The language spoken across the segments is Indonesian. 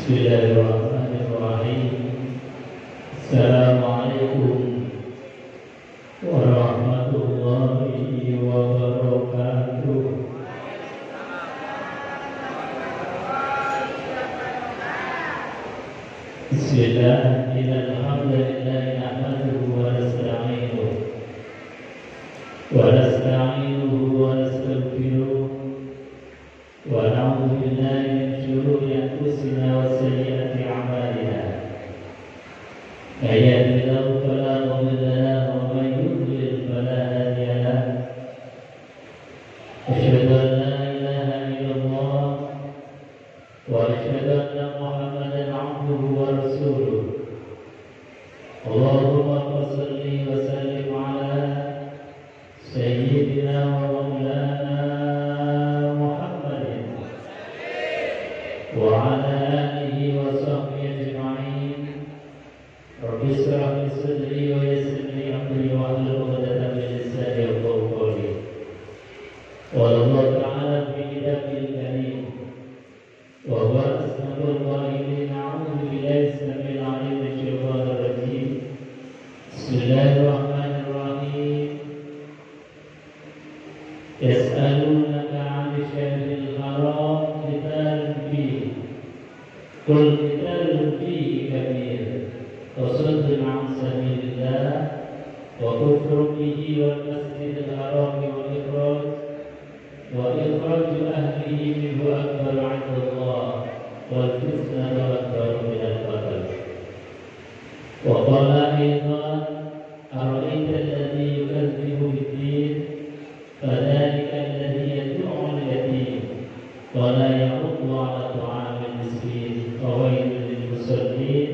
Bismillahirrahmanirrahim. Assalamualaikum warahmatullahi wabarakatuh. Bismillah, alhamdulillah nahmaduhu wa nasta'inuhu wa nastaghfiruh wa na'udzu billahi min shururi anfusina wa sayyiati a'malina. May yahdihillahu fala mudilla lahu wa may yudlil fala hadiya lahu. Asyhadu an la ilaha illallah wa asyhadu anna Muhammadan 'abduhu wa rasuluh. Allahumma shalli wa sallim ala sayyidina wa maulana Muhammadin wa ala alihi wa sahbihi ajma'in. Rabbi shrah li sadri wa yassir li amri wa hlul 'uqdatam min lisani yafqahu qawli. Wallahu ta'ala fi kitabil karim wa huwa asmaul qa'ilin. A'udzu billahi samil 'alim minasyaitonir rajim. Bismillahirrahmanirrahim. Yas'alunaka 'anil syahril haram qitalun fihi qul qitalun fihi kabir wa saddun 'an sabilillah wa kufrun bihi wal masjidil haram wa ikhraju ahlihi minhu akbaru 'inda Allah wal fitnatu akbaru minal qatl. Wa qala aidan ara'aita alladhi yukadzibu bid-din fadzalika alladhi yad'u al-yatim wa la yahuddu 'ala ta'amil miskin wa waylun lil musallin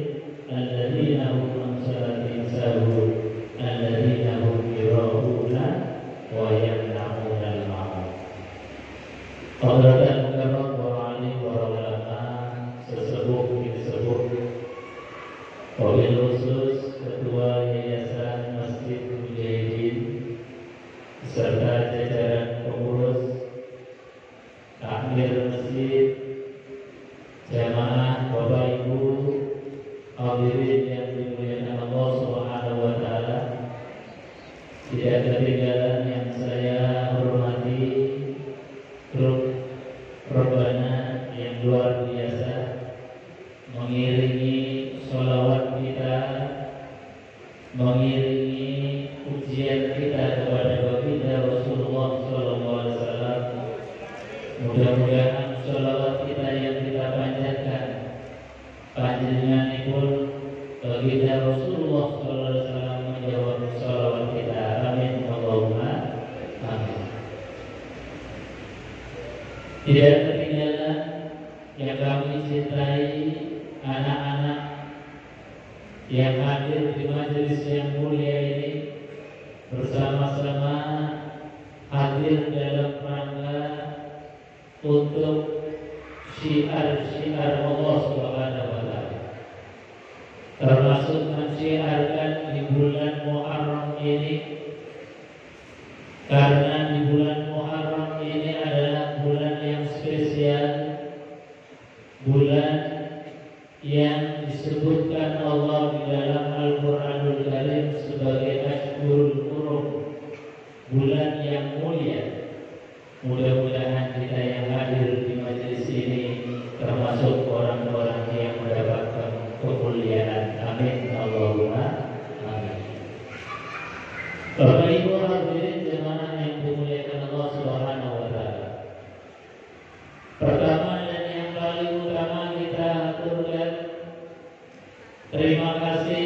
alladhina hum an salatihim sahun alladhina hum yura'una wa yamna'una al-ma'ruf. Hadratan mukarram para alim, para ulama, sesepuh wabil khusus Ketua Yayasan Masjid Mujahidin serta jajaran pengurus, takmir masjid, jamaah, Bapak Ibu, hadirin yang dimuliakan Allah Subhanahu wa taala. Tidak ketinggalan yang saya hormati grup Rebana yang luar biasa mengiringi sholawat kita, mengiringi ujian kita kepada baginda Rasulullah SAW. Mudah-mudahan sholawat kita yang kita panjatkan panjenenganipun baginda Rasulullah SAW menjawab sholawat kita. Amin Allahumma amin. Tidak ketinggalan yang kami cintai, anak-anak yang hadir di majelis yang mulia ini bersama-sama hadir dalam rangka untuk syiar-syiar Allah Subhanahu wa taala, termasuk mensyiarkan di bulan Muharram ini, karena di bulan Muharram ini adalah bulan yang spesial, bulan yang disebutkan Allah di dalam Al-Quranul Karim sebagai Ashhurul Hurum, bulan yang mulia. Mudah-mudahan kita yang hadir di majelis ini termasuk orang-orang yang mendapatkan kemuliaan. Amin Allahumma amin. Bapak Ibu hadirin jemaah yang dimuliakan Allah Subhanahu wa taala. Pertama dan yang paling utama kita aturkan terima kasih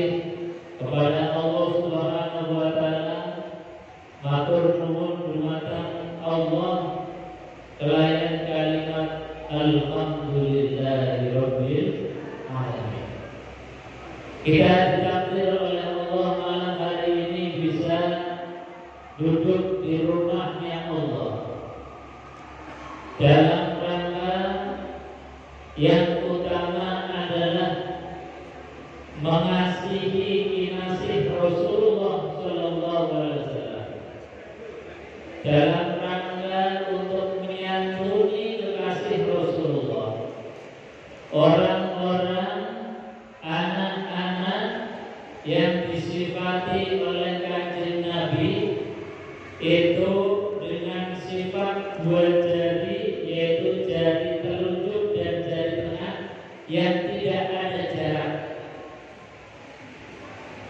kepada Allah Subhanahu wa taala. Matur nuwun dumateng Allah kelayan kalimat alhamdulillahi rabbil alamin. Kita ditakdir oleh Allah malam hari ini bisa duduk di rumahnya Allah dalam rangka yang utama adalah mengasihi kinasih Rasulullah Sallallahu Alaihi Wasallam, dalam rangka untuk menyantuni kekasih Rasulullah, orang-orang dua jari, yaitu jari telunjuk dan jari tengah, yang tidak ada jarak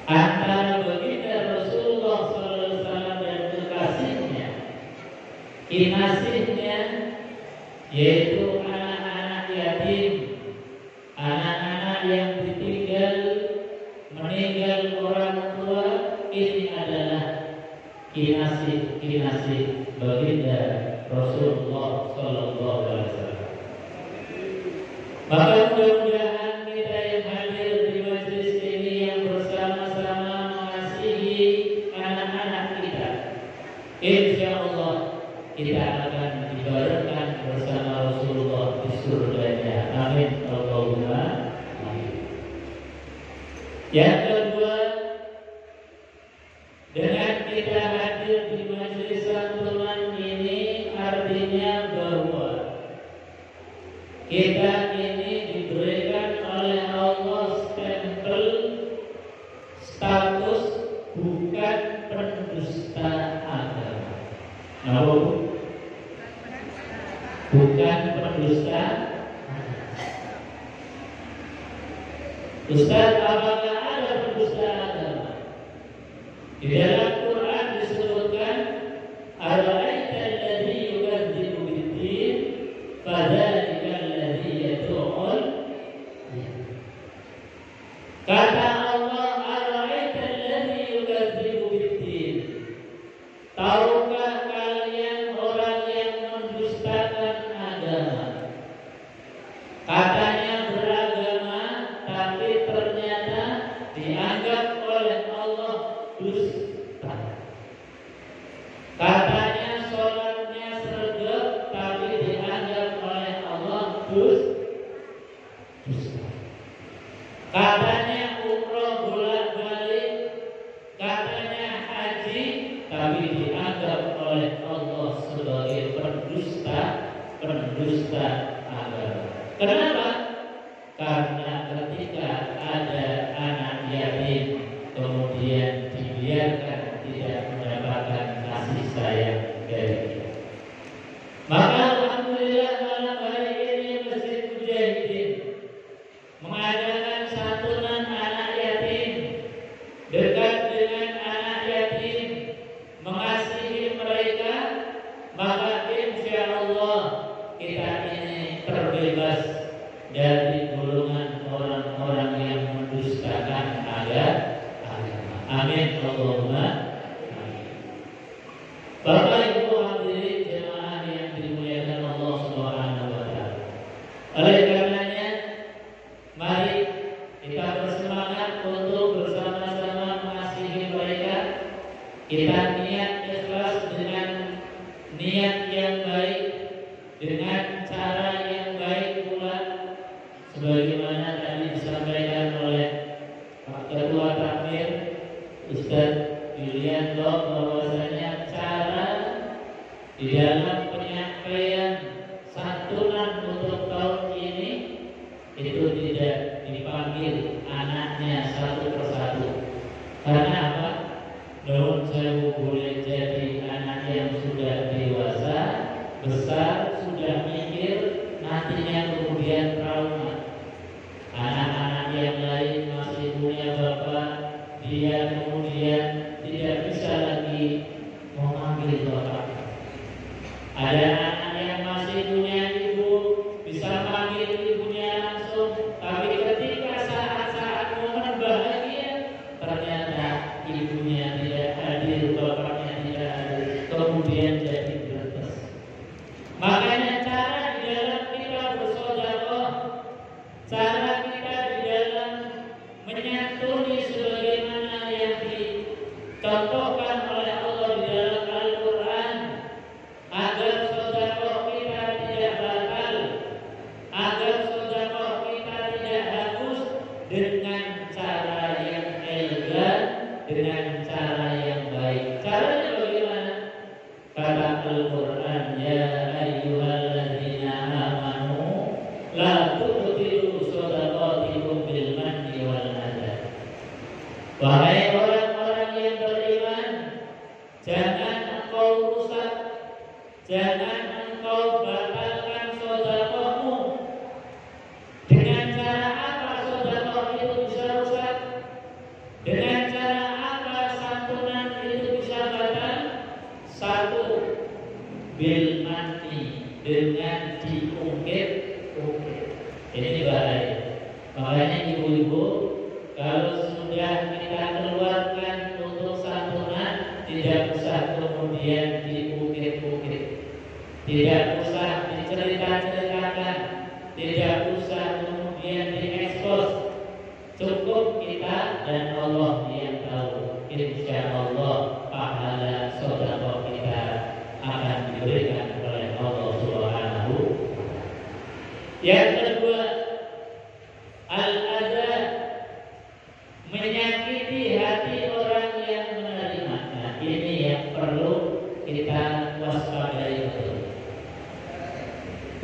antara baginda Rasulullah SAW dan kekasihnya, kinasihnya, yaitu anak-anak yatim, anak-anak yang ditinggal meninggal orang tua. Ini adalah kinasih baginda Rasulullah SAW. Maka mudah-mudahan kita yang hadir di majelis ini yang bersama-sama mengasihi anak-anak kita, insya Allah kita akan dibarakkan bersama Rasulullah di surganya. Amin Allahumma amin. Yang kedua, dengan kita hadir di majelis santunan ini artinya bahwa kita ini diberikan oleh Allah stempel status bukan pendusta agama. Nah, bukan pendusta. Ustaz, apakah ada pendusta agama? Di dalam Quran disebutkan, "Ara'aita alladzi yukadzibu bid-din, fadzalika alladzi yad'ul." Kata Allah, "Ara'aita alladzi yukadzibu bid-din." Tahukah kalian orang yang mendustakan agama? Katanya beragama, tapi ternyata dianggap oleh Allah dusta. Katanya sholatnya sregep, tapi dianggap oleh Allah dusta. Katanya umroh bolak-balik, katanya haji, tapi dianggap oleh Allah sebagai pendusta agama. Kenapa? Karena ketika ada anak yatim kemudian dibiarkan tidak mendapatkan kasih sayang dari kita. Maka alhamdulillah malam hari ini Masjid Mujahidin mengadakan santunan anak yatim, dekat dengan anak yatim, mengasihi mereka. Maka insya Allah kita ini terbebas dari golongan orang-orang yang mendustakan agama. Amin Allahumma amin. Bapak Ibu hadirin jemaah yang dimuliakan Allah Subhanahu wa taala. Oleh karenanya, mari kita bersemangat untuk bersama-sama mengasihi mereka. Kita niat ikhlas dengan niat yang baik, dengan cara yang baik pula, sebagaimana tadi disampaikan oleh Pak Ketua Takmir Ustaz Julian Lok, bahwasanya cara di dalam penyampaian santunan untuk tahun ini itu tidak dipanggil anaknya satu persatu. Karena apa? Daun sewu boleh jadi anak yang sudah dewasa, besar, sudah mikir, nantinya kemudian trauma. Anak-anak yang lain masih punya bapak, dia kemudian tidak bisa lagi memanggil bapak. Ada anak yang masih punya ibu, bisa manggil ibunya langsung, tapi ketika saat-saat momen bahagia ternyata ibunya tidak hadir, bapaknya tidak hadir, kemudian jadi bertes. Makanya cara di dalam kita bersedekah, cara kita di dalam menyantuni sebagaimana yang dicontohkan oleh Allah di dalam Al-Quran, agar sedekah kita tidak batal, agar sedekah kita tidak hangus, dengan cara yang elegan, dengan cara yang baik. Caranya bagaimana? Kata Al-Quran, ya ayyuhalladzina amanu la tubtilu shadaqatikum bil manni wal adha. Wahai orang-orang yang beriman, jangan engkau rusak, Jangan engkau batalkan sedekahmu. Dengan cara apa sedekah itu bisa rusak? Dengan cara apa santunan itu bisa batal? Satu, bil mati, dengan diungkit-ungkit. Ini bahaya. Makanya ibu-ibu, kalau sudah kita keluarkan untuk santunan, tidak usah kemudian diungkit-ungkit, tidak usah dicerita-ceritakan, tidak usah kemudian diekspos. Cukup kita dan Allah yang tahu. Insya Allah pahala sedekah kita akan diberikan oleh Allah Subhanahu. Yang kedua, al-adha, menyakiti hati orang yang menerima. Nah, ini yang perlu kita waspadai betul.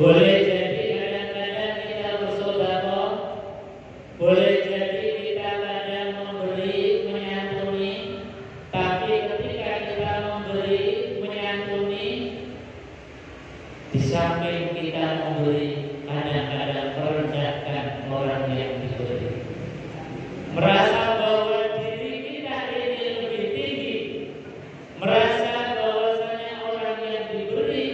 Boleh jadi kadang-kadang kita bersedekah, boleh jadi kita kadang memberi, menyantuni, tapi ketika kita memberi, menyantuni, di samping kita memberi, kadang-kadang merendahkan orang yang diberi, merasa bahwa diri kita ini lebih tinggi, merasa bahwasanya orang yang diberi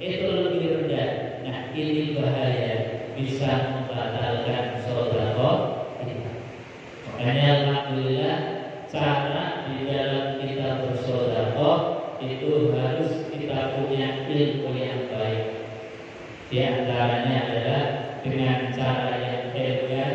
itu lebih rendah. Nah, ini bahaya, bisa membatalkan sedekah kita. Makanya alhamdulillah, cara di dalam kita bersedekah itu harus kita punya ilmu yang baik. Di antaranya adalah dengan cara yang elegan,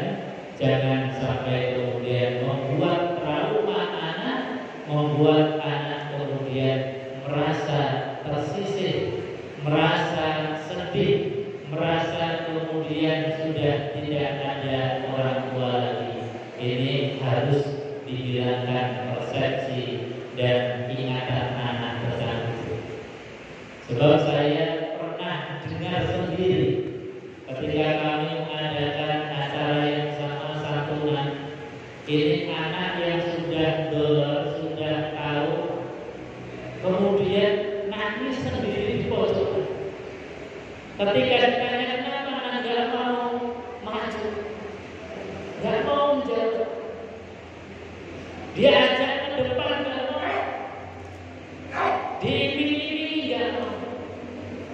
jangan sampai kemudian membuat trauma anak, membuat anak kemudian merasa tersisih, merasa sedih, merasa kemudian sudah tidak ada orang tua lagi. Ini harus dihilangkan persepsi dan ingatan anak tersebut. Sebab saya pernah dengar sendiri ketika kami mengadakan acara yang sama santunan, ini anak yang sudah dolar, sudah tahu, kemudian nangis sendiri di pojok. Ketika ditanya kenapa anak nggak mau maju, nggak mau menjawab, dia ajak ke depan nggak mau, diiming-imingi nggak mau.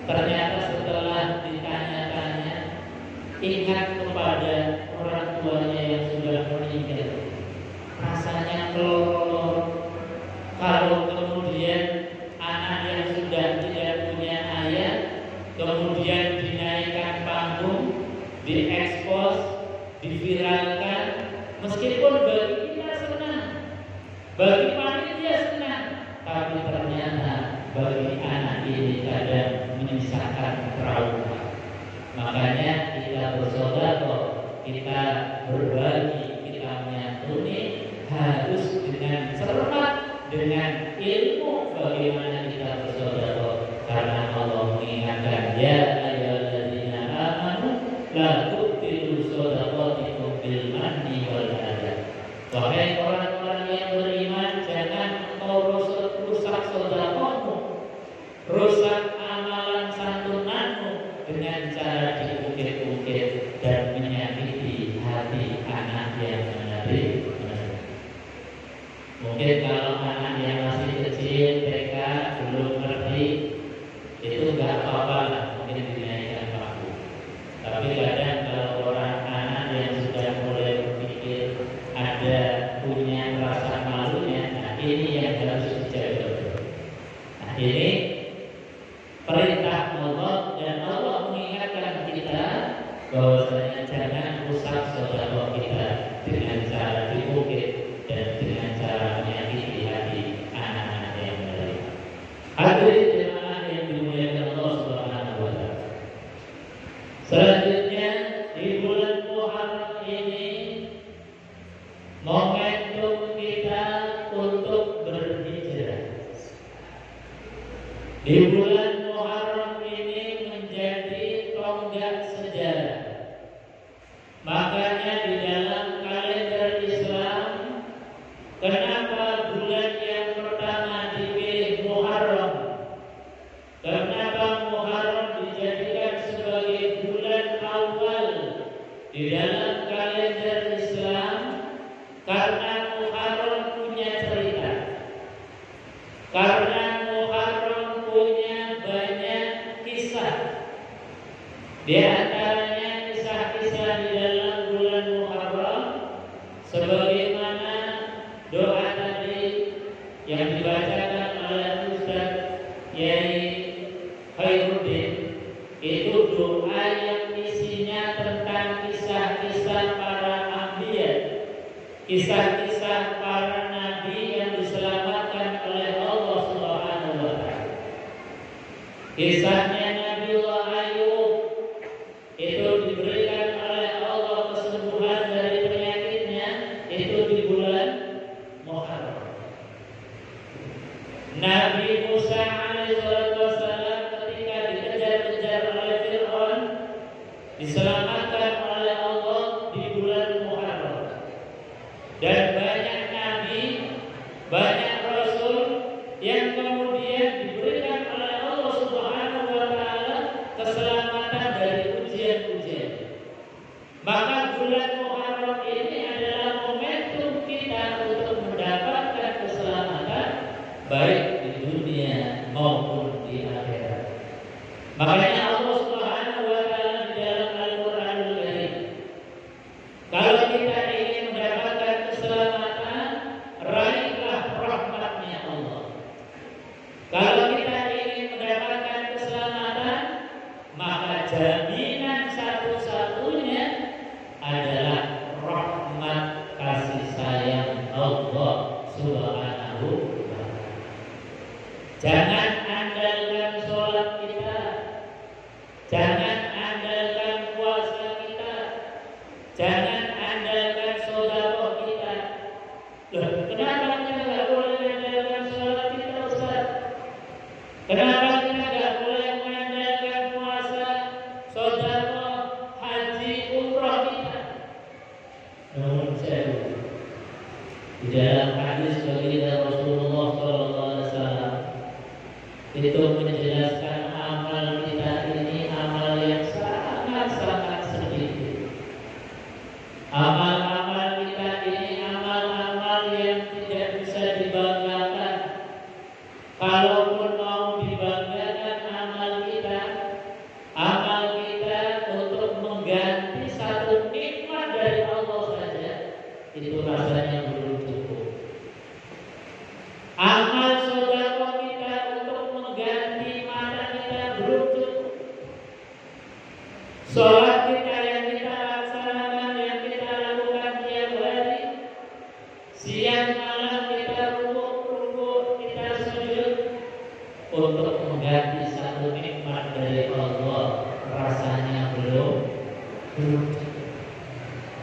Ternyata setelah ditanya-tanya, ingat kepada orang tuanya yang sudah meninggal, rasanya kelor. Kalau kemudian anak yang sudah tidak punya ayah kemudian dinaikkan panggung, diekspos, diviralkan, meskipun bagi kita senang, bagi panitia senang, tapi ternyata bagi anak ini kadang menyisakan trauma. Makanya kita bersedekah, kita berbagi, kita menyantuni harus dengan cermat, dengan ilmu bagaimana kita bersedekah. Karena Allah mengingatkan, ya ayyuhalladzina amanu la tubtilu shadaqatikum bil manni wal adha. Wahai orang-orang yang beriman, jangan engkau rusak sedekahmu, rusak amalan santunanmu dengan cara diungkit-ungkit dan menyakiti hati anak yang menerima. Mungkin kalau anak yang masih kecil, TK, belum ngerti, itu nggak apa-apa lah, mungkin dinaikkan panggung. Tapi kadang kalau orang anak yang sudah mulai berpikir, ada punya rasa malunya, nah ini yang harus dijaga. Nah ini perintah Allah, dan Allah mengingatkan kita bahwasanya jangan rusak sedekah kita dengan cara diungkit dan dengan cara menyakiti hati anak-anak yang menerima. Hadirin jemaah yang dimuliakan Allah Subhanahu wa taala. Selanjutnya di bulan Muharram ini momentum kita untuk berhijrah. Di bulan Muharram ini menjadi tonggak sejarah. Makanya di dalam kalender Islam Muharram dijadikan sebagai bulan awal di dalam kalender Islam karena Muharram punya cerita. Karena Muharram punya banyak kisah. Di antaranya kisah-kisah di dalam bulan Muharram sebagaimana doa tadi yang dibacakan oleh Ustaz Yai Khairuddin, itu doa yang isinya tentang kisah-kisah para anbiya, kisah-kisah para nabi yang diselamatkan oleh Allah Subhanahu wa taala. Kisahnya Nabiullah Ayub, itu diberikan oleh Allah kesembuhan dari penyakitnya, itu di bulan Muharram. Nabi Musa alaihissalam ketika dikejar-kejar oleh Fir'aun diselamatkan oleh Allah di bulan Muharram. Dan banyak nabi, banyak rasul yang kemudian diberikan oleh Allah Subhanahu wa taala keselamatan dari ujian-ujian. Maka bulan Muharram ini adalah momentum kita untuk mendapatkan keselamatan baik di dunia maupun di akhirat. Makanya Allah Subhanahu wa taala di dalam Al-Qur'anul Karim, kalau kita ingin mendapatkan keselamatan, raihlah rahmatnya Allah. Kalau kita ingin mendapatkan keselamatan, maka jaminan satu-satunya adalah rahmat kasih sayang Allah Subhanahu wa taala. Jangan andalkan sholat kita, jangan andalkan puasa kita, jangan andalkan sedekah kita. Loh, kenapa kita nggak boleh andalkan sholat kita, Ustaz? Kenapa kita nggak boleh mengandalkan puasa, sedekah, haji, umrah kita? Namun saya di dalam hadis baginda Rasulullah SAW itu menjelaskan amal kita ini amal yang sangat-sangat sedikit. Amal-amal kita ini amal-amal yang tidak bisa dibanggakan. Kalaupun mau dibanggakan amal kita untuk mengganti satu nikmat dari Allah saja, itu rasanya belum cukup. Amal sedekah kita untuk mengganti mata kita belum cukup. Sholat kita yang kita laksanakan, yang kita lakukan tiap hari, siang malam kita rukuk, kita sujud untuk mengganti satu nikmat dari Allah, rasanya belum cukup.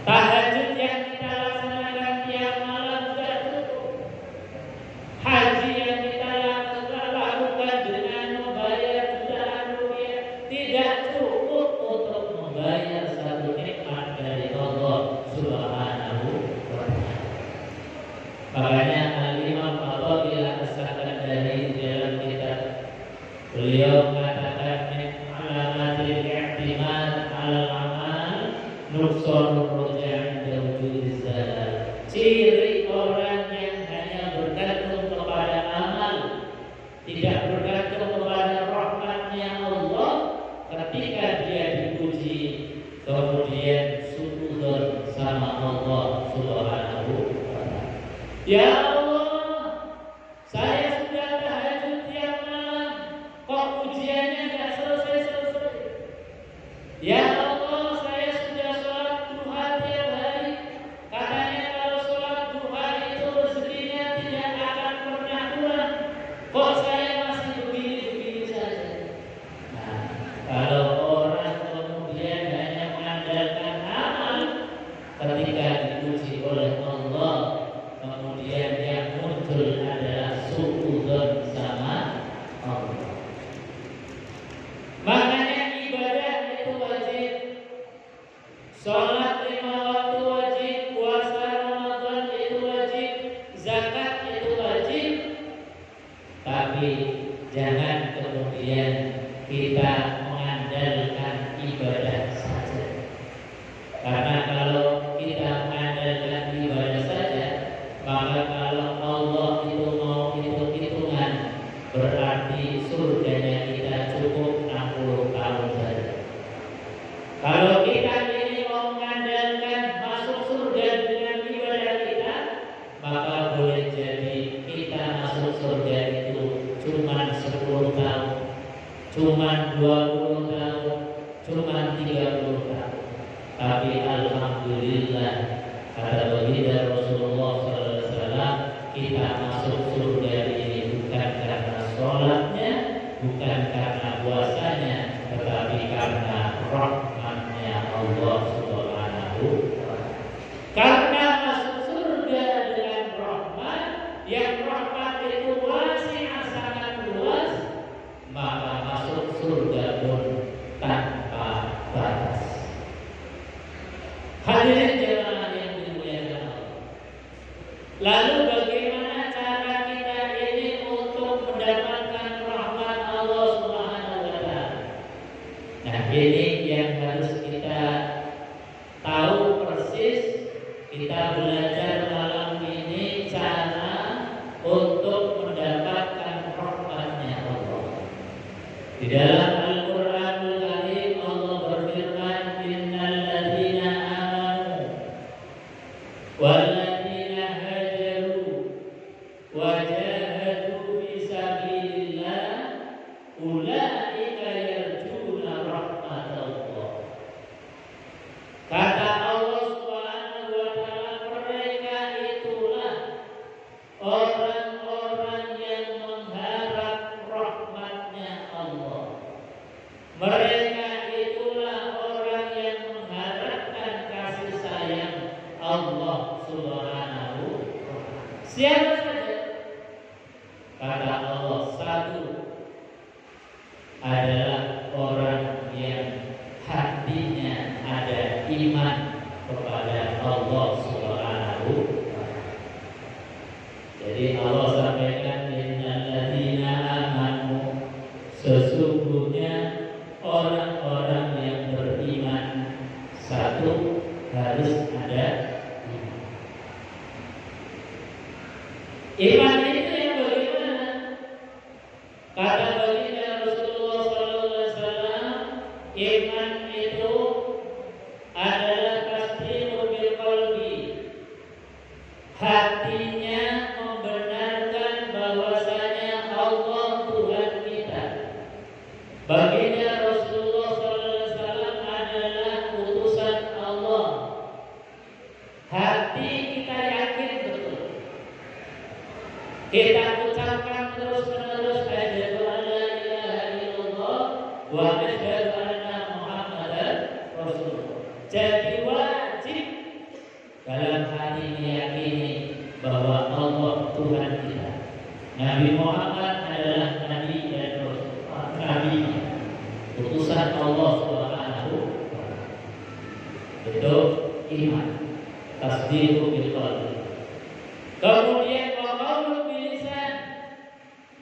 Tahajud yang kita laksanakan tiap malam tidak cukup. Haji yang kita lakukan dengan membayar jutaan rupiah tidak cukup untuk membayar satu nikmat dari Allah Subhanahu wa taala. Makanya Al-Imam At-Tabari As-Sakandari dalam kitab beliau mengatakan min alamatil i'timad 'alal amal nuqsanur roja' 'inda wujudiz zalal. Ciri orang yang hanya bergantung kepada amal, tidak bergantung kepada rahmatnya Allah, ketika dia dipuji kemudian suudzon sama Allah Subhanahu wa taala. Ya Allah, saya sudah tahajud tiap malam, kok ujiannya nggak selesai-selesai. Ya Allah, saya sudah sholat duha tiap hari, katanya kalau sholat duha itu rezekinya tidak akan pernah kurang, kok saya masih begini-begini saja. Nah, kalau orang kemudian hanya mengandalkan amal, ketika dipuji oleh Allah, kemudian yang muncul adalah suudzon sama Allah. Makanya ibadah itu wajib, sholat 5 waktu wajib, puasa Ramadan itu wajib, zakat itu wajib. Tapi jangan kemudian kita kita mengandalkan ibadah saja. Karena kalau kita mengandalkan ibadah saja, maka kalau Allah itu mau hitung-hitungan, berarti surganya kita cukup 60 tahun saja. Kalau kita ini mau mengandalkan masuk surga dengan ibadah kita, maka boleh jadi kita masuk surga itu cuma 10 tahun, cuma 20 tahun, cuma 30 tahun. Tapi alhamdulillah, kata baginda Rasulullah SAW, kita masuk surga ini bukan karena sholatnya, bukan karena puasanya, tetapi karena rahmatnya Allah Subhanahu wa Ta'ala. Karena masuk surga dengan rahmat, yang rahmat itu wasi'ah, sangat luas, maka masuk surga pun tanpa batas. Hadirin jemaah yang dimuliakan Allah. Lalu bagaimana cara kita ini untuk mendapatkan rahmat Allah Subhanahu wa Ta'ala? Nah, ini yang harus kita tahu persis. Kita belajar malam ini cara untuk mendapatkan rahmatnya Allah. Di dalam Al-Qur'anul Karim Allah berfirman, innal ladzina amanu wal ladzina hajaru wa jahadu fi sabilillah ulaika yarjuna rahmatallah. Kata Allah Subhanahu wa Ta'ala, mereka itulah orang-orang yang mengharap rahmatnya Allah. Mereka itulah orang yang mengharapkan kasih sayang Allah Subhanahu wa Ta'ala. Siapa saja? Kata Allah, satu adalah orang yang hatinya ada iman kepada Allah Subhanahu wa Ta'ala. Jadi Allah sampaikan, innal ladzina amanu, sesungguhnya orang-orang yang beriman, satu harus ada iman. Iman itu yang bagaimana? Kata baginda Rasulullah SAW, iman itu adalah tasdiqu bil qalbi, hatinya membenarkan bahwasanya Allah Tuhan kita. Baginda Rasulullah SAW adalah utusan Allah. Hati kita yakin betul. Kita ucapkan terus-menerus, asyhadu an la ilaha illallah wa asyhadu anna Muhammadan Rasulullah. Jadi wajib dalam hati meyakini bahwa Allah Tuhan kita. Nabi Muhammad adalah Nabi dan Rasul, Nabi, utusan Allah Subhanahu wa Ta'ala. Itu iman, tasdiqu bil qalbi. Kemudian qaulun bil lisan,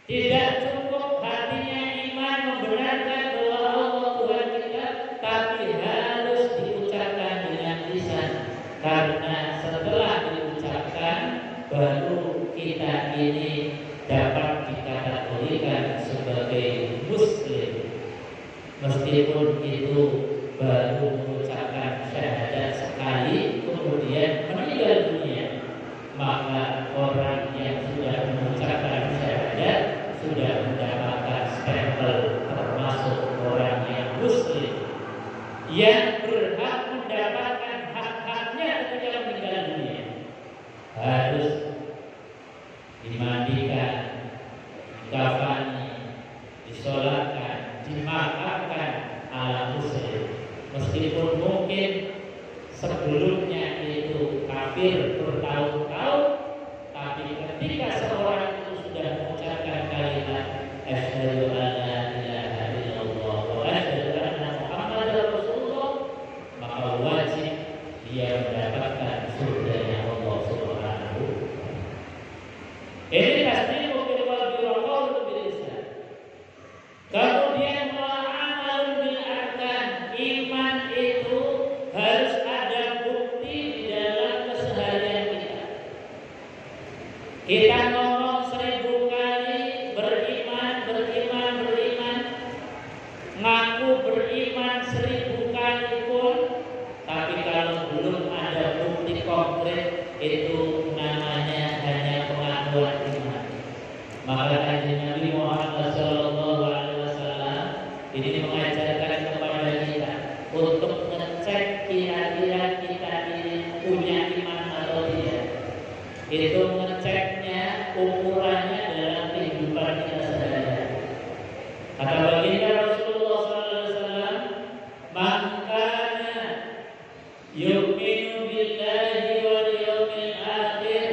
tidak cukup hatinya iman membenarkan bahwa Allah Tuhan kita, tapi harus diucapkan dengan lisan. Karena setelah diucapkan baru kita ini dapat dikategorikan sebagai muslim. Meskipun itu baru mengucapkan syahadat sekali kemudian meninggal dunia, maka orang yang sudah mengucapkan syahadat sudah mendapatkan stempel termasuk orang yang muslim yang berhak mendapatkan hak-haknya ketika meninggal dunia. Harus dimandikan, dikafani, disolatkan, dimakamkan ala muslim. Meskipun mungkin sebelumnya itu kafir bertahun-tahun, tapi ketika seorang itu sudah mengucapkan kalimat asyhadu an la ilaha illallah wa asyhadu anna Muhammadar Rasulullah, maka wajib dia mendapatkan surganya Allah Subhanahu wa Ta'ala. Ini tasdiqu bil qalbi wa qaulun bil lisan. Kemudian Kita ngomong 1000 kali beriman, ngaku beriman 1000 kali pun, tapi kalau belum ada bukti konkret, itu namanya hanya pengakuan iman. Maka Kanjeng Nabi Muhammad SAW ini mengajarkan kepada kita untuk ngecek kira-kira kita ini punya iman atau tidak. Itu ngeceknya, ukurannya dalam kehidupan kita sehari-hari. Kata baginda Rasulullah SAW, "Maka yu'minu billahi wal yawmil akhir,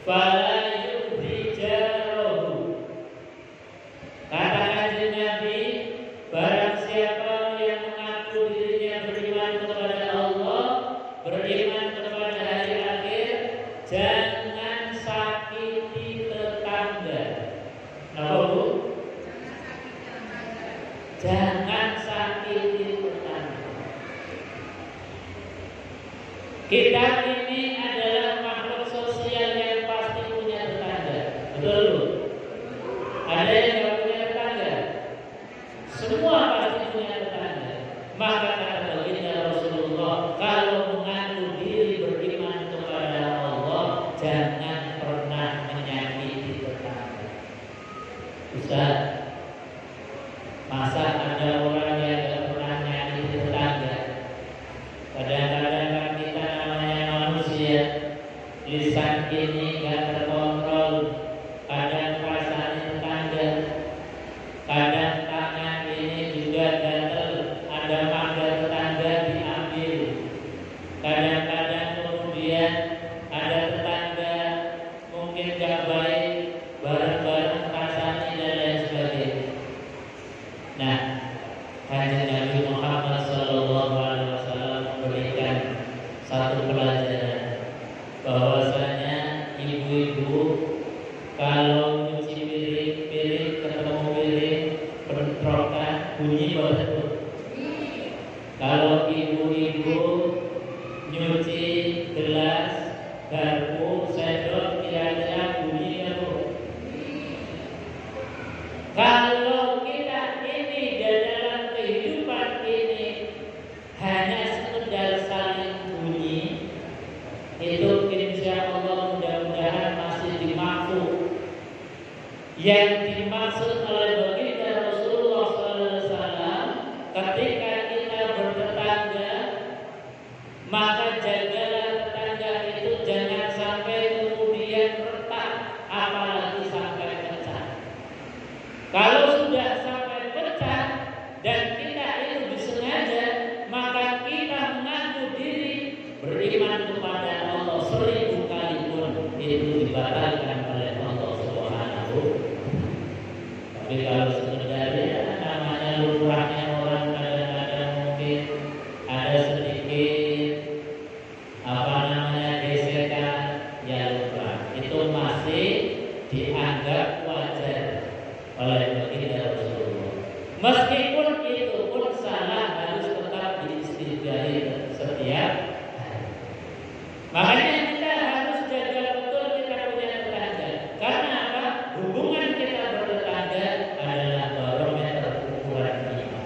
fala yu'zi jarahu." Kata Kanjeng Nabi, barang siapa yang mengaku dirinya beriman kepada Allah, beriman kepada hari akhir, jangan sakiti tetangga. Kenapa, Bu? Jangan sakiti tetangga. Kita ini adalah makhluk sosial yang pasti punya tetangga. Betul, Bu? Ada yang tidak punya tetangga? Semua pasti punya tetangga. Maka kata baginda Rasulullah, kalau mengaku diri beriman kepada Allah, jangan pernah menyakiti tetangga. Ustaz, masa ada orang yang tidak pernah menyakiti tetangga? Kadang-kadang kan kita namanya manusia, lisan ini gak terkontrol. Kadang perasaan tetangga, kadang tangan ini juga gatel, ada mangga tetangga diambil. Kadang-kadang kemudian ada tetangga mungkin gak baik, bareng-bareng rasanya dan lain sebagainya. Nah, Kanjeng Nabi Muhammad SAW memberikan satu pelajaran, bahwasanya ibu-ibu kalau nyuci piring ketemu piring bentrokan bunyi betul. Kalau ibu-ibu nyuci gelas, garpu, sendok kira-kira bunyi betul. Kalau kita ini dalam kehidupan ini hanya sekedar saling bunyi, itu insya Allah mudah-mudahan masih dimaksud. Yang dimaksud oleh baginda Rasulullah SAW, ketika kita bertetangga, maka jagalah tetangga itu jangan sampai kemudian retak, apalagi sampai pecah. Kalau sudah sampai pecah dan kita itu disengaja, maka kita mengaku diri beriman kepada Allah 1000 kali pun itu dibatalkan oleh Allah Subhanahu. Tapi kalau sekedar ya namanya lumrahnya orang, kadang-kadang mungkin ada sedikit gesekan, ya lumrah, itu masih dianggap wajar oleh baginda Rasulullah. Meskipun itu pun salah, harus tetap diistighfari setiap hari. Makanya kita harus jaga betul kita punya tetangga. Karena apa? Hubungan kita bertetangga adalah barometer ukuran iman.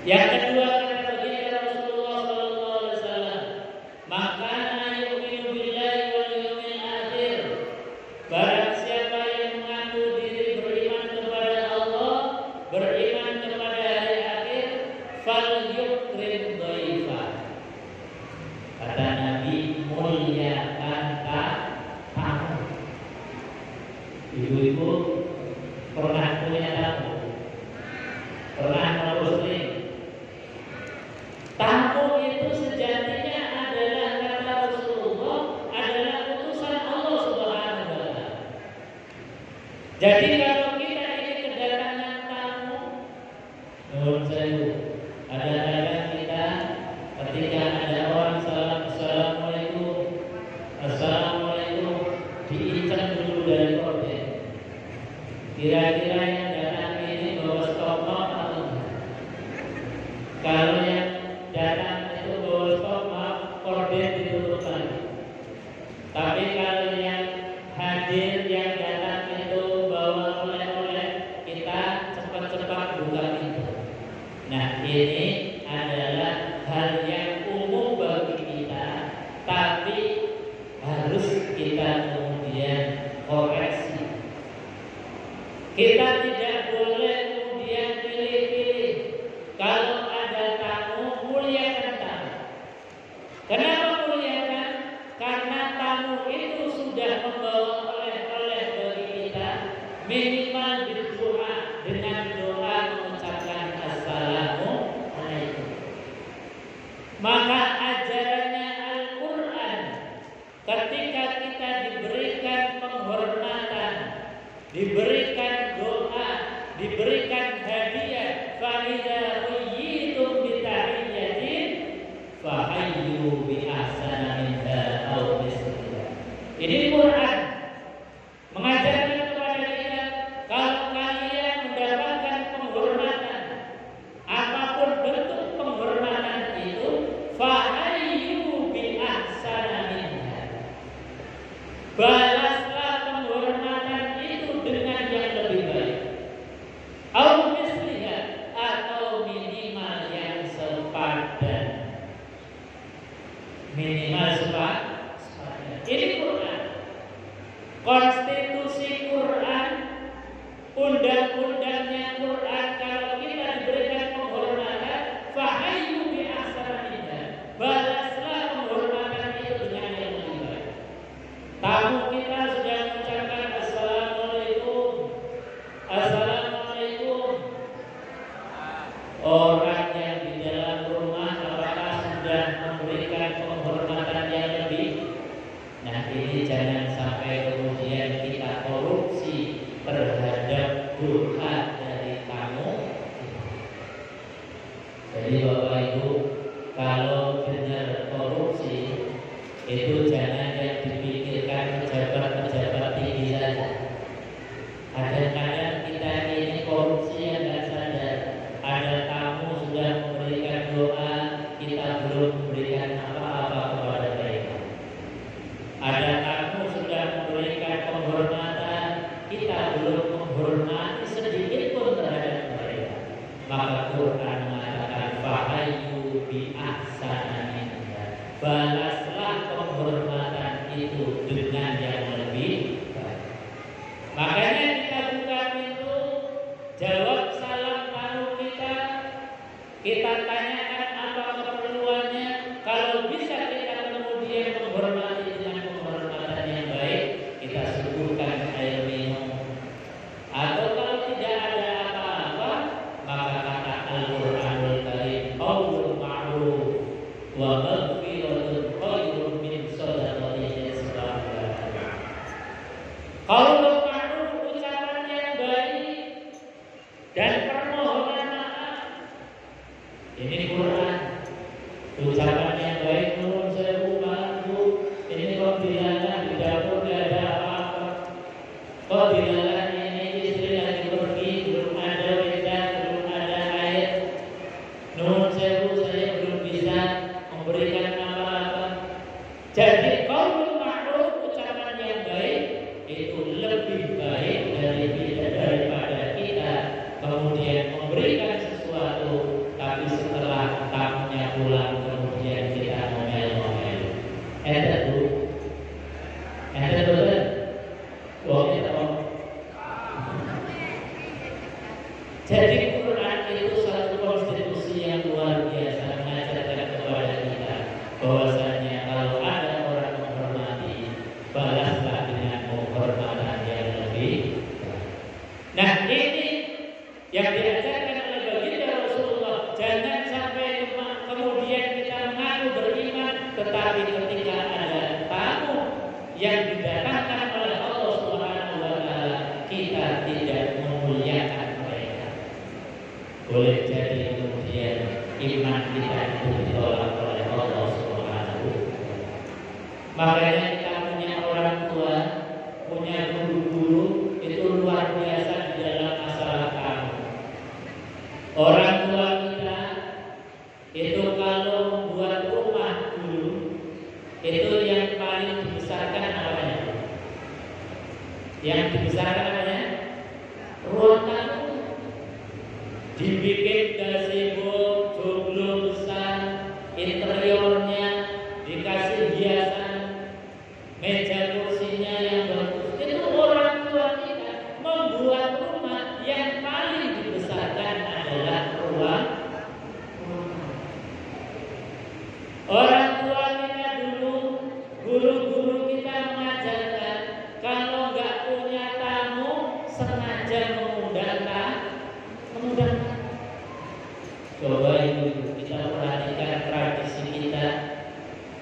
Yang kedua, kata baginda Rasulullah SAW, maka yu'minu billahi wal yawmil akhir, barang siapa yang mengaku diri beriman kepada Allah, beriman kepada hari akhir, fal yukrim dhaifa. Kata Nabi, muliakan tamu. Ibu-ibu pernah punya tamu? Pernah muslim? Tamu itu sejatinya adalah, kata Rasulullah, adalah utusan Allah Subhanahu wa Ta'ala. Jadi kalau kita ini kedatangan tamu, menurut saya, kadang-kadang kita ketika ada orang salam, assalamualaikum, diincar dulu dari korden. Kira-kira yang datang ini bawa stok atau enggak? Kalau yang datang itu bawa stok, korden ditutupkan. Tapi kalau yang Nah, ini adalah hal yang umum bagi kita, tapi harus kita kemudian koreksi. Kita tidak boleh kemudian pilih-pilih. Kalau ada tamu, muliakan tamu. Kenapa muliakan? Karena tamu itu sudah membawa oleh-oleh bagi kita, minimal berdoa dengan doa mengucapkan Assalamualaikum. Maka ajarannya Al-Quran, ketika kita diberikan penghormatan, diberikan doa, diberikan hadiah, fa'idha huyyitum bitahiyyatin fahayyu bi ahsana minha aw misliha. Ini Quran mengajarkan kepada kita, kalau kalian mendapatkan penghormatan, apapun bentuk penghormatan itu, fahayyu bi ahsana minha. Balaslah penghormatan itu dengan yang lebih baik. Aw misliha, atau minimal yang sepadan. Minimal sepadan. Ini Quran. Konstitusi Quran, undang-undangnya Quran, kalau kita diberikan penghormatan, fahayyu bi ahsana minha. Balaslah penghormatan itu dengan yang lebih baik. Tamu kita sudah mengucapkan Assalamualaikum, Assalamualaikum. Orang yang di dalam rumah apakah sudah memberikan penghormatan yang lebih? Nah, ini jangan sampai kemudian kita korupsi terhadap doa dari tamu. Jadi Bapak Ibu, kalau dengar korupsi, itu jangan yang dipikirkan pejabat-pejabat tinggi saja. Kadang-kadang kita ini korupsi yang tidak sadar. Ada tamu sudah memberikan doa, kita belum memberikan apa-apa kepada mereka. Ada tamu sudah memberikan penghormatan, kita belum menghormati sedikit pun terhadap mereka. Maka Quran mengatakan fahayyu bi ahsana minha. Balaslah penghormatan itu dengan yang lebih baik. Makanya kita buka pintu, jawab salam tamu kita tanyakan apa keperluannya. Kalau bisa kita kemudian menghormati dengan penghormatan yang baik, kita suguhkan air minum. Atau kalau tidak ada apa-apa, maka kata Al-Quranul Karim, qaulun ma'ruf wa maghfiratun khairun min shadaqatin yatba'uha. Qaulun ma'ruf, ucapan yang baik dan permohonan maaf. Ini Quran. Ucapan yang baik, menurut saya bukan Bu. Ini kok bilangan di dapur tidak ada apa-apa. Kok bilangan ini istri lagi pergi, belum ada wedan, belum ada air. Menurut saya Bu, saya belum bisa memberikan apa-apa. Jadi qaulun ma'ruf, ucapan yang baik itu lebih baik daripada kita kemudian memberikan sesuatu, tapi setelah tamunya pulang kemudian kita ngomel-ngomel. Ada Bu, ada betul. Wong kita om. Jadi Quran itu satu konstitusi yang luar biasa, mengajarkan kepada kita bahwasanya kalau ada orang menghormati, balaslah dengan penghormatan yang lebih. Nah, ini yang diajarkan oleh baginda Rasulullah. Jangan sampai kemudian kita mengaku beriman, tetapi ketika ada tamu yang didatangkan oleh Allah Subhanahu wa Ta'ala, kita tidak memuliakan mereka. Boleh jadi kemudian iman kita itu ditolak oleh Allah Subhanahu wa Ta'ala. Makanya kita punya orang tua, punya guru-guru, itu luar biasa di dalam masalah tamu. Orang tua kita itu kalau membuat rumah dulu, itu yang paling dibesarkan namanya. Yang dibesarkan namanya ruang tamu. dibikin gazebo joglo besar, interiornya dikasih hiasan, meja kursinya yang bagus. Itu orang tua kita membuat rumah yang paling dibesarkan adalah ruang. Orang tua kita dulu, guru-guru kita mengajarkan kalau nggak punya tamu sengaja mengundang. Coba ibu kita perhatikan tradisi kita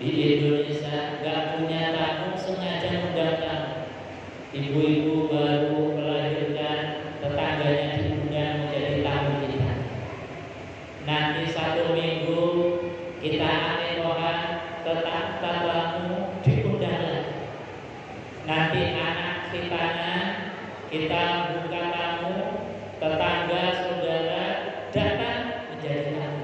di Indonesia, nggak punya tamu sengaja mengundang tamu. Ibu-ibu baru melahirkan, tetangganya diundang menjadi tamu kita. Nanti 1 minggu kita akikohan, tamu diundang. Nanti anak kita buka tamu, tetangga saudara datang menjadi tamu.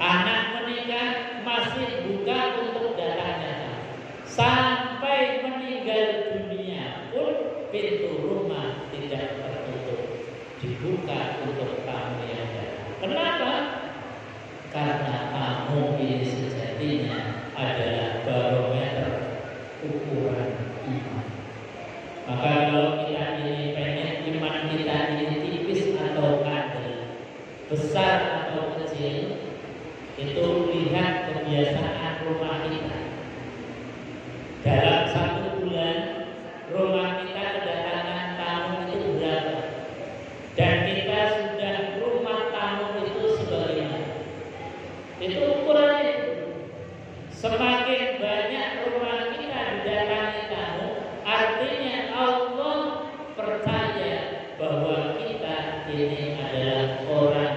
Anak menikah masih buka untuk datangnya. Sampai meninggal dunia pun pintu rumah tidak tertutup, dibuka untuk tamu yang datang. Kenapa? Karena tamu ini sejatinya adalah barometer ukuran iman. Maka kalau kita ini pengen iman kita ini tipis atau kadal, besar atau kecil, itu lihat kebiasaan rumah kita. Dalam 1 bulan rumah kita kedatangan tamu itu berapa? Dan kita sudah rumah tamu itu sebagaimana? Itu ukurannya. Semakin banyak rumah kita didatangi tamu, artinya Allah percaya bahwa kita ini adalah orang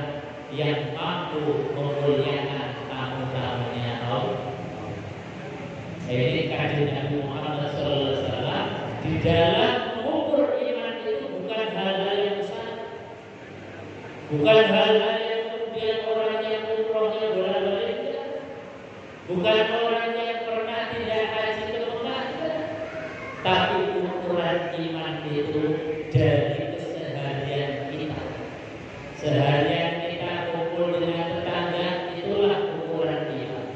yang mampu memuliakan tamu-tamunya Allah. Ini kajian Nabi Muhammad SAW di dalam mengukur iman itu bukan hal-hal yang besar, bukan hal-hal yang kemudian orang yang umrohnya bolak-balik, bukan orang yang pernah tidak haji ke Mekah, tapi ukuran iman itu dari keseharian kita. Seharian kita kumpul dengan tetangga, itulah ukuran iman.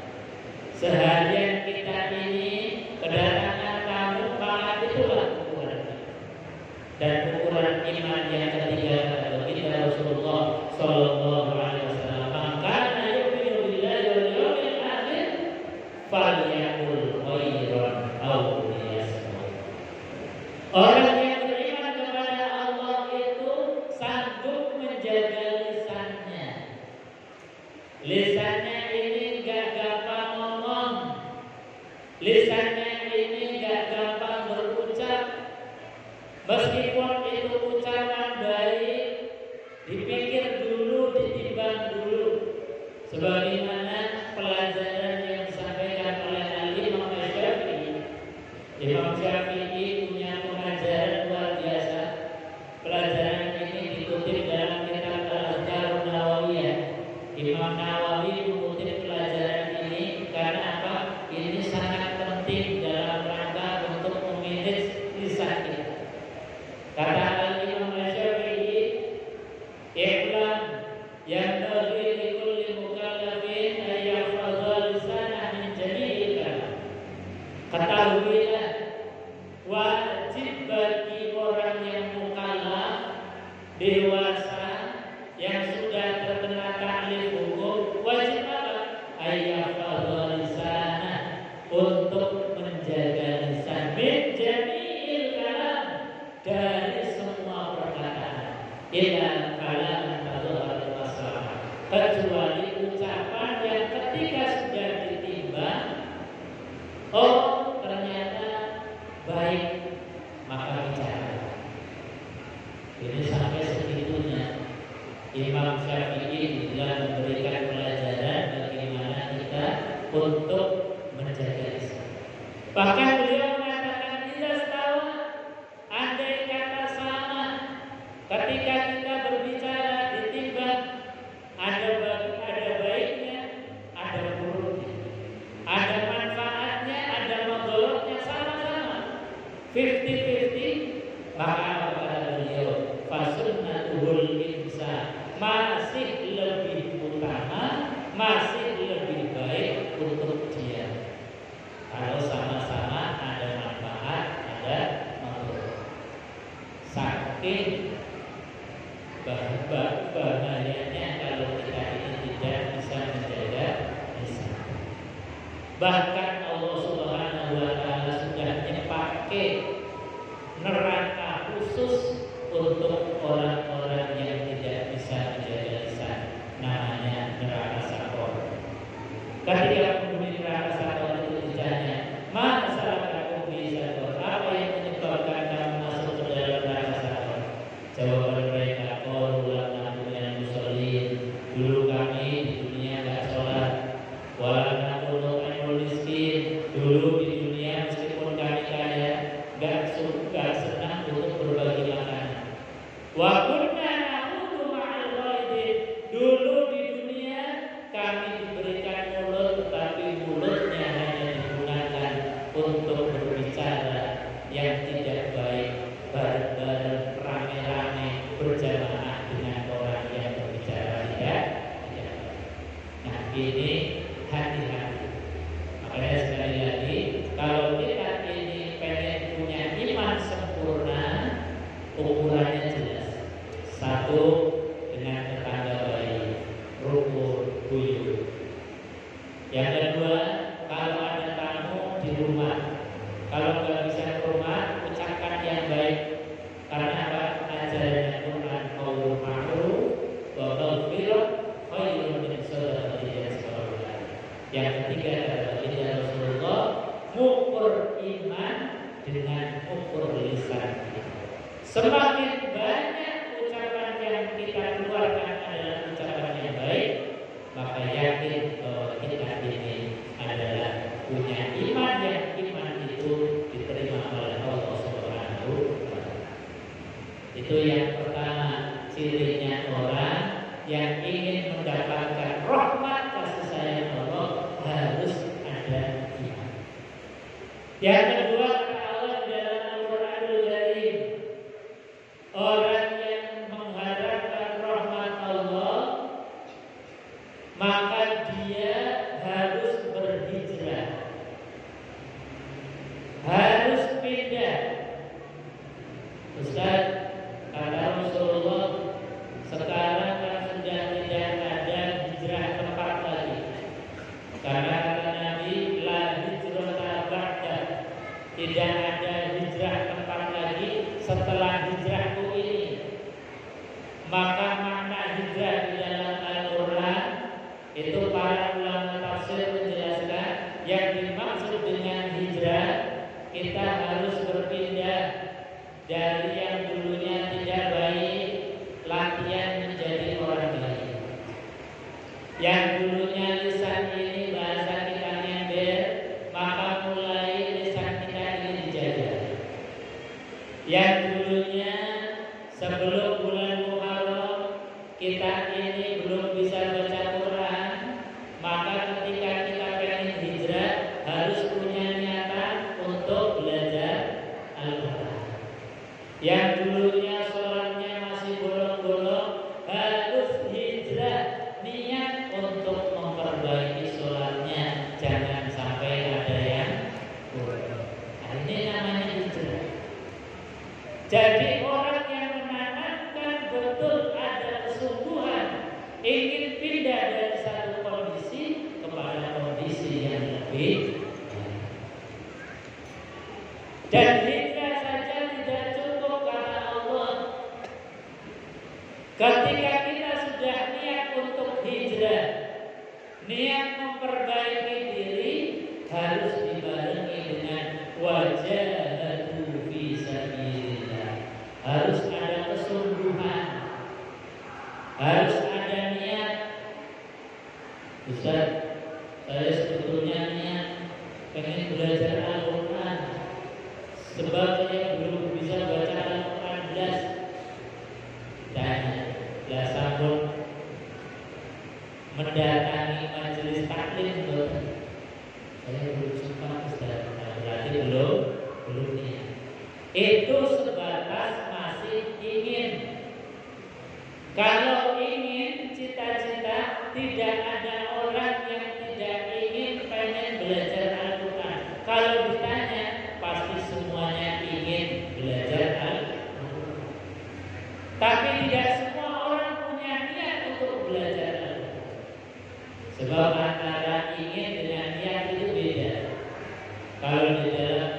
Seharian kita ini kedatangan tamu, maka itulah ukuran iman. Dan ukuran iman yang ketiga adalah kita Rasulullah Sallallahu Alaihi Wasallam. Maka yu'minu billahi wal yawmil akhir falyaqul khairan aw liyasmut. Orang yang beriman kepada Allah itu sanggup menjaga lisannya. Lisannya ini gak gampang ngomong, lisannya ini gak gampang berucap. Meskipun itu ucapan baik, dipikir dulu, ditimbang dulu. Sebagaimana pelajaran yang disampaikan oleh Imam Syafi'i. Imam Syafi'i punya pengajaran luar biasa. Pelajaran ini dikutip dalam kitab Al-Azkarun Nawawiyah. Imam Nawawi mengutip pelajaran ini karena apa? Ini sangat penting dalam rangka untuk memanage lisan kita. Kata Imam Syafi'i, "I'lam yang bagi likulli mukallafin ayyahfadha lisanah min jami'il kalam." Ketahuilah, wajib bagi orang yang mukallaf, dewasa, yang sudah terkena taklif hukum, wajib apa? Ayyahfadha lisanah, untuk menjaga lisan min jami'il kalam, dari semua perkataan, ila kalam tadhahar masalah, kecuali ucapan yang ketika sudah ditimbang, oh ternyata baik, maka bicara. Ini sampai segitunya Imam Syafi'i dalam memberikan pelajaran bagaimana kita untuk menjaga lisan. Bahkan beliau mengatakan tidak tahu, andai kata sama, ketika kita berbicara ditimbang, ada baiknya, ada buruknya, ada manfaatnya, ada mudaratnya, sama-sama 50-50. Maka kata beliau, fasunnatuhul insan masih lebih utama, masih lebih baik untuk dia. Kalau sama-sama ada manfaat, ada manfaat. Saking bahayanya kalau kita ini tidak bisa menjaga lisan. Bahkan Allah Subhanahu wa Ta'ala sudah dipakai neraka khusus untuk orang-orang yang tidak bisa menjaga lisan, namanya neraka sakor. Ketika penghuni neraka sakor itu ditanya, "Ma salakakum fi sakor?" Apa yang menyebabkan kamu masuk ke dalam neraka sakor? Jawaban mereka, "Qalu lam naku minal musholin." Dulu kami di dunia enggak sholat. Wa lam naku nut'imul miskin. Dulu di dunia meskipun kami kaya, enggak senang untuk berbagi makanan. Wa kunna na'udzu ma'al ghaidin. Dulu di dunia kami diberikan mulut, tetapi mulutnya hanya digunakan untuk berbicara yang tidak baik, bareng-bareng, rame-rame, berjamaah dengan orang yang berbicara tidak baik. Nah, ini hati-hati. Makanya sekali lagi, kalau kita ini pengen punya iman sempurna, ukurannya jelas. Satu, dengan tetangga baik, rukun, guyup. Yang kedua, kalau ada tamu di rumah, kalau nggak bisa ke rumah, ucapkan yang baik. Karena apa? Ajaran Quran qaulun ma'ruf wa maghfirah khairun min shadaqatin yasma'uha. Yang ketiga adalah baginda Rasulullah mengukur iman dengan ukur lisan. Semakin banyak ucapan yang kita keluarkan adalah ucapan yang baik, maka yakin bahwa kita ini adalah punya iman yang iman itu diterima oleh Allah Subhanahu wa Ta'ala. Itu yang pertama, cirinya orang yang ingin mendapatkan rahmat kasih sayang Allah harus ada iman. Yang kedua, kata Allah di dalam Al-Qur'anul Karim, orang yang mengharapkan rahmat Allah, maka dia harus berhijrah, harus pindah. Ustaz, kata Rasulullah, sekarang kan sudah tidak ada hijrah tempat lagi. Karena kata Nabi, la hijrata ba'da, tidak ada hijrah tempat lagi setelah hijrahku ini. Maka makna hijrah di dalam Al-Quran itu para ulama tafsir menjelaskan yang dimaksud dengan hijrah, kita harus berpindah dari yang dulunya tidak baik, latihan menjadi orang baik. Yang dulunya lisan ini bahasa kita nyender, maka mulai lisan kita ini dijaga. Yang dulunya sebelum bulan Muharram kita ini belum bisa baca Quran, maka ketika kita pengen hijrah harus punya niatan untuk belajar Al-Quran. Yang dulunya sholatnya masih bolong-bolong harus hijrah, niat untuk memperbaiki sholatnya, jangan sampai ada yang bolong. Nah, ini namanya hijrah. Jadi orang yang menanamkan betul ada kesungguhan ingin pindah dari satu kondisi kepada kondisi yang lebih baik. Dan hijrah saja tidak cukup, kata Allah. Ketika kita sudah niat untuk hijrah, niat memperbaiki diri, harus dibarengi dengan wajahatu fi sabilillah. Harus ada kesungguhan, harus ada niat. Ustaz, saya sebetulnya niat pengen belajar Al-Quran, sebab saya belum bisa baca Al-Quran jelas. Dan lah sampun mendatangi majelis taklim, saya belum sempat, Ustaz. Berarti belum niat. Itu sebatas masih ingin. Kalau ingin, tidak ada orang yang tidak ingin pengen belajar Al-Quran. Kalau ditanya, pasti semuanya ingin belajar Al-Quran. Tapi tidak semua orang punya niat untuk belajar Al-Quran. Sebab antara ingin dengan niat itu beda. Kalau di dalam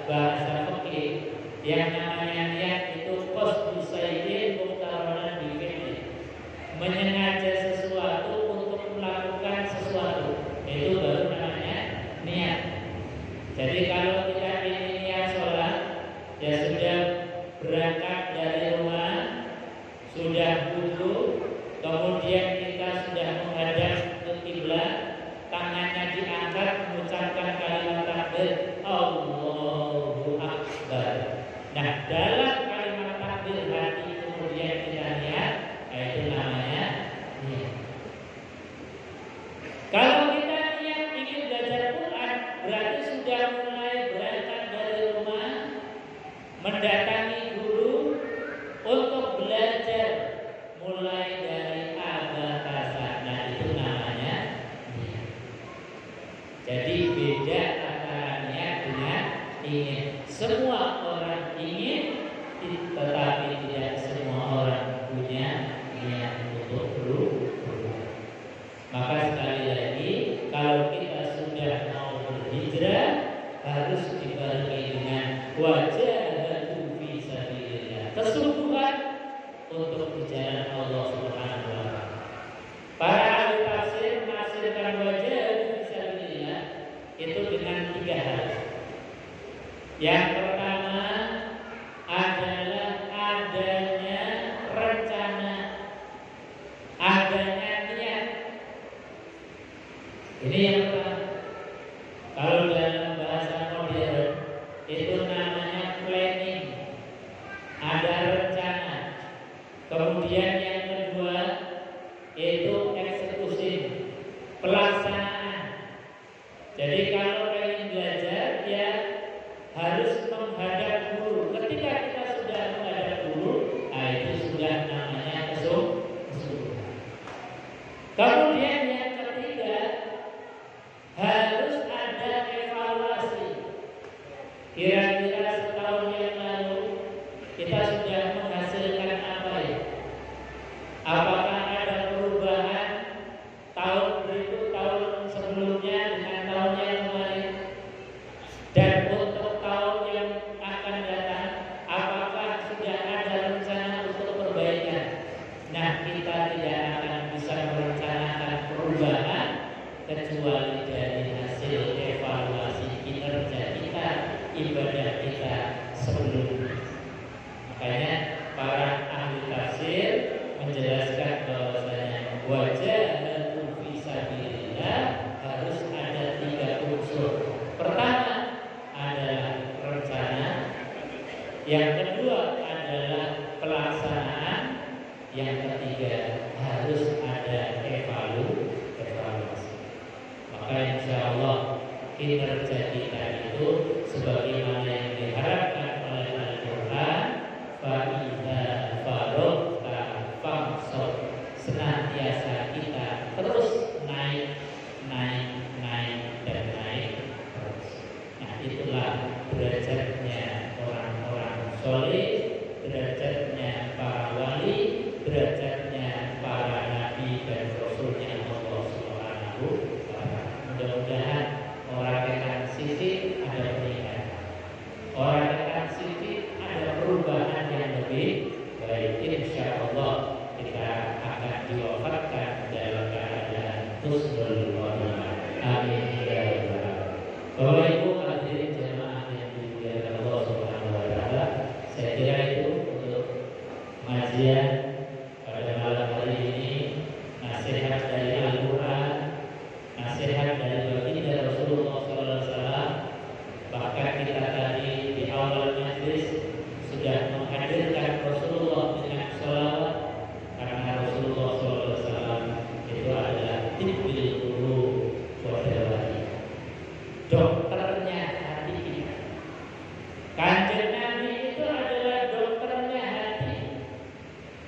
bahasa fikih, yang namanya niat itu qasdu syai'in muqtaranan bi fi'li. Menyengaja sesuatu untuk melakukan sesuatu, itu baru namanya niat. Jadi kalau kita ini niat sholat, ya sudah berangkat dari rumah, sudah wudu, kemudian kita sudah menghadap ke kiblat, tangannya diangkat mengucapkan kalimat takbir Allahu Akbar. Nah, dalam kalimat takbir hati kemudian kita niat, itu namanya niat. Kalau kita niat ingin belajar Quran, berarti sudah mulai berangkat dari rumah, mendatangi guru untuk belajar mulai dari abakasa. Nah, itu namanya niat. Jadi beda antara niat dengan ingin. Semua orang ingin, tetapi tidak semua orang punya niat untuk berubah. Maka sekali lagi, kalau kita sudah mau berhijrah, harus dibarengi dengan wajahatu fi sabilillah, kesungguhan untuk di jalan Allah Subhanahu wa taala. Para ahli tafsir menafsirkan wajahatu fi sabilillah itu dengan 3 hal. Yang pertama adalah adanya rencana, adanya niat. Ini yang pertama. Kalau dalam bahasa modern itu namanya planning, ada rencana. Kemudian yang kedua itu eksekusi, pelaksanaan. Jadi kalau ingin belajar, ya harus menghadap guru. Ketika kita sudah menghadap guru, itu sudah namanya kesungguhan. Kemudian yang ketiga, harus ada evaluasi. Kira-kira setahun yang lalu kita sudah menghasilkan apa ya? Apakah ada perubahan tahun berikut, tahun sebelumnya dengan tahun yang kemarin? Dan untuk tahun yang akan datang, apakah sudah ada rencana untuk perbaikan? Nah, kita tidak akan bisa merencanakan perubahan kecuali dari hasil evaluasi kinerja kita, ibadah kita sebelumnya. Makanya para ahli tafsir menjelaskan bahwasanya wajahatu fi sabilillah harus ada 3 unsur. Pertama adalah rencana, yang kedua adalah pelaksanaan, yang ketiga harus ada evaluasi. Maka insya Allah kinerja kita itu sebagaimana yang diharapkan oleh Al-Quran, fa'idha farogta famsod, senantiasa kita terus naik dan naik terus. Nah, itulah derajatnya orang-orang soleh, derajatnya para wali, derajatnya para nabi dan rasulnya Allah Subhanahu wa taala. Mudah-mudahan orang rekan sisi ada peningkatan, orang rekan sisi ada perubahan yang lebih baik. Insya Allah kita akan diwafatkan dalam keadaan husnul khotimah. Amin ya rabbal alamin. Bapak Ibu hadirin jemaah yang dimuliakan Allah Subhanahu wa taala, saya kira itu untuk pengajian pada malam hari ini. Nasihat dari Al-Quran, nasihat dari baginda Rasulullah SAW. Bahkan kita tadi di awal majlis sudah menghadirkan Rasulullah dengan sholawat, karena Rasulullah SAW itu adalah tibbil qulub wa dawaiha, dokternya hati kita. Kanjeng Nabi itu adalah dokternya hati.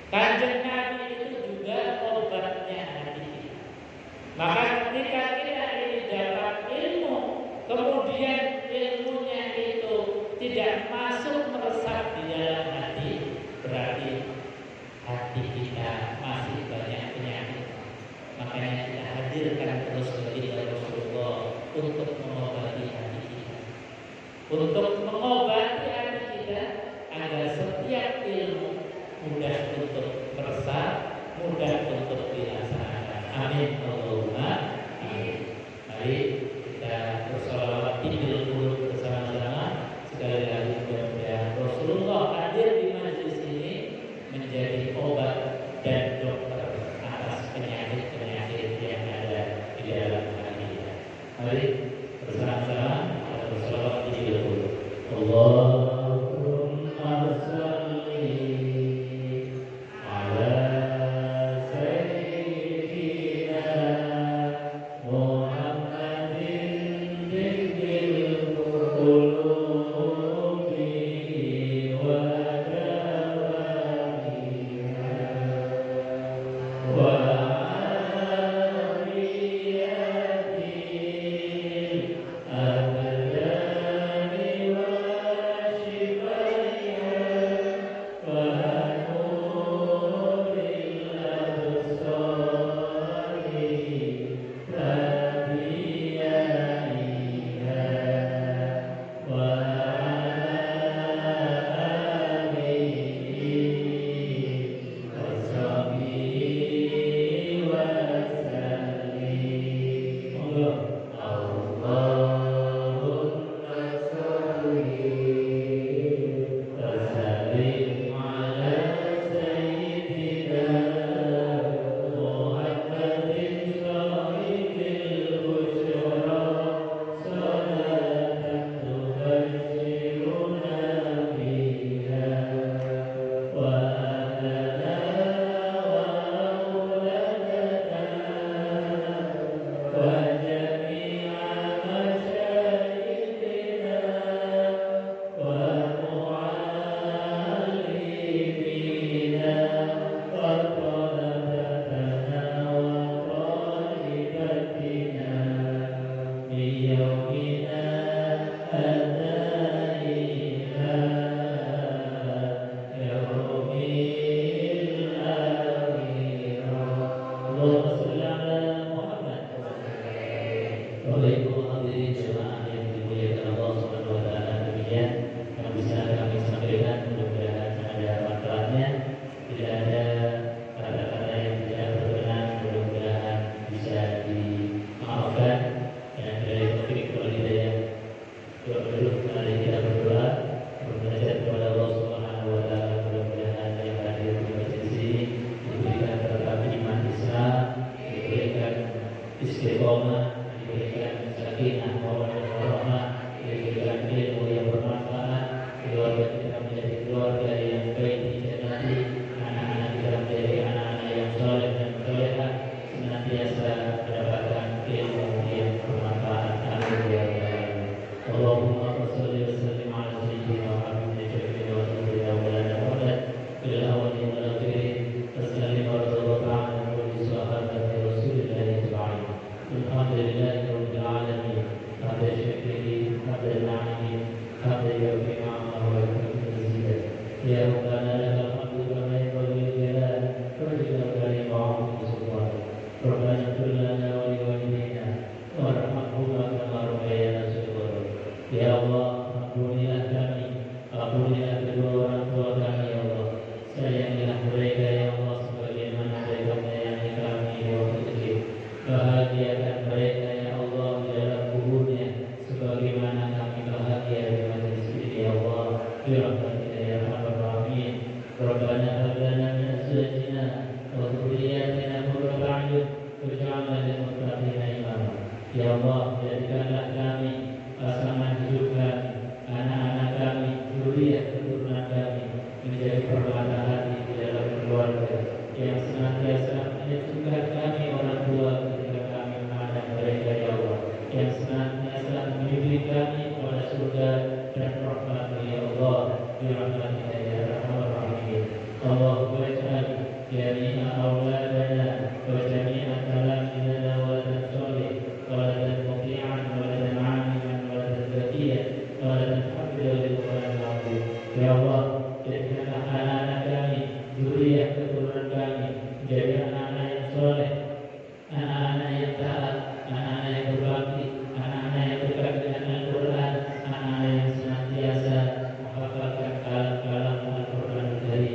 Kanjeng Nabi itu juga obatnya hati kita. Maka ketika kita ini dapat ilmu, kemudian ilmunya itu tidak masuk meresap di dalam hati, berarti hati kita masih banyak penyakit. Makanya kita hadirkan terus baginda Rasulullah untuk mengobati hati kita, untuk mengobati hati kita agar setiap ilmu mudah untuk meresap, mudah untuk dilaksanakan. Amin Allahumma amin. Mari kita bersolawat tibil qulub bersama-sama. Sekali lagi mudah-mudahan Rasulullah hadir di majelis ini menjadi obat dan dokter atas penyakit-penyakit yang ada di dalam hati kita. Mari bersama-sama kita bersolawat tibil qulub. Allahumma shalli ala Allahumma ij'al jami'a auladana wa jami'a talamidana wa anak-anak yang taat, anak-anak yang berbakti, anak-anak yang dekat dengan Al-Quran, anak-anak yang senantiasa menghafalkan kalam-kalam Al-Quran dari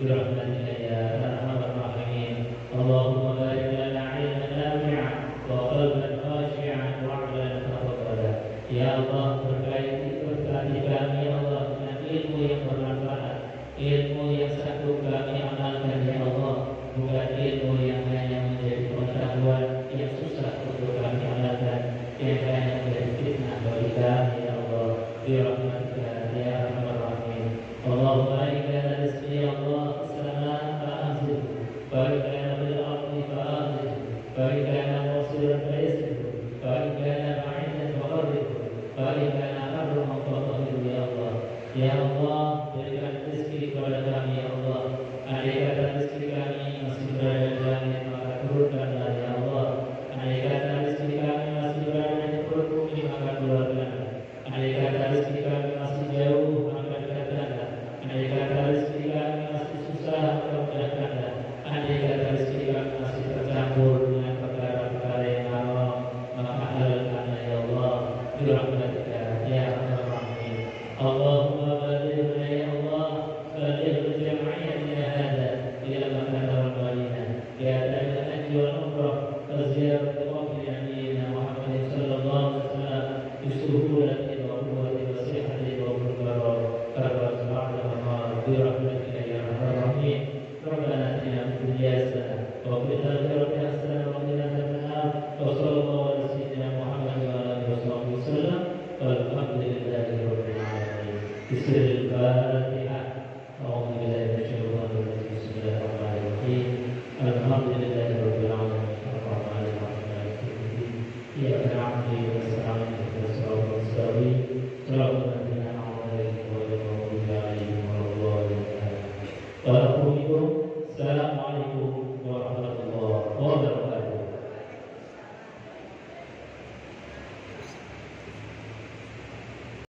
Rahmatika ya Arhamar Rahimin. Allahumma barik lana ilman nafi'an wa qalban khashi'an wa 'amalan mutaqabbala. Ya Allah, berkati kami ya Allah dengan ilmu yang bermanfaat, ilmu yang sanggup kami amalkan ya Allah, bukan ilmu yang hanya menjadi pengetahuan yang susah untuk kami amalkan, yang hanya menjadi fitnah bagi kami ya Allah. Bi rahmatika ya arhamar rahimin. Allahumma barik lana rizqi ya Allah as-samaa fa'anzil, barik lana bil ardi fa'anzil, barik lana wasiran fa'izil, barik lana ma'idan fa'arif, barik lana arhamar rahimin ya Allah. Ya Allah, berikan rezeki kepada kami ya Allah. Andai kata rezeki kami masih berada di langit, maka turunkanlah ya Allah. Andai kata rezeki kami masih berada di perut bumi, maka keluarkanlah. Andai kata rezeki kami masih jauh, maka dekatkanlah. Andai kata rezeki kami masih susah, maka mudahkanlah. Andai kata rezeki kami masih tercampur dengan perkara-perkara yang haram, maka halalkanlah ya Allah. Bi rahmatika ya arhamar rahimin. Allahumma balighna ya Allah, baligh jam'iyatana hada ila Makkah wal Madinah ya dalil haji wal umrah wa ziyarat qabri nabiyyina Muhammad sallallahu alaihi wasallam bi suhulatin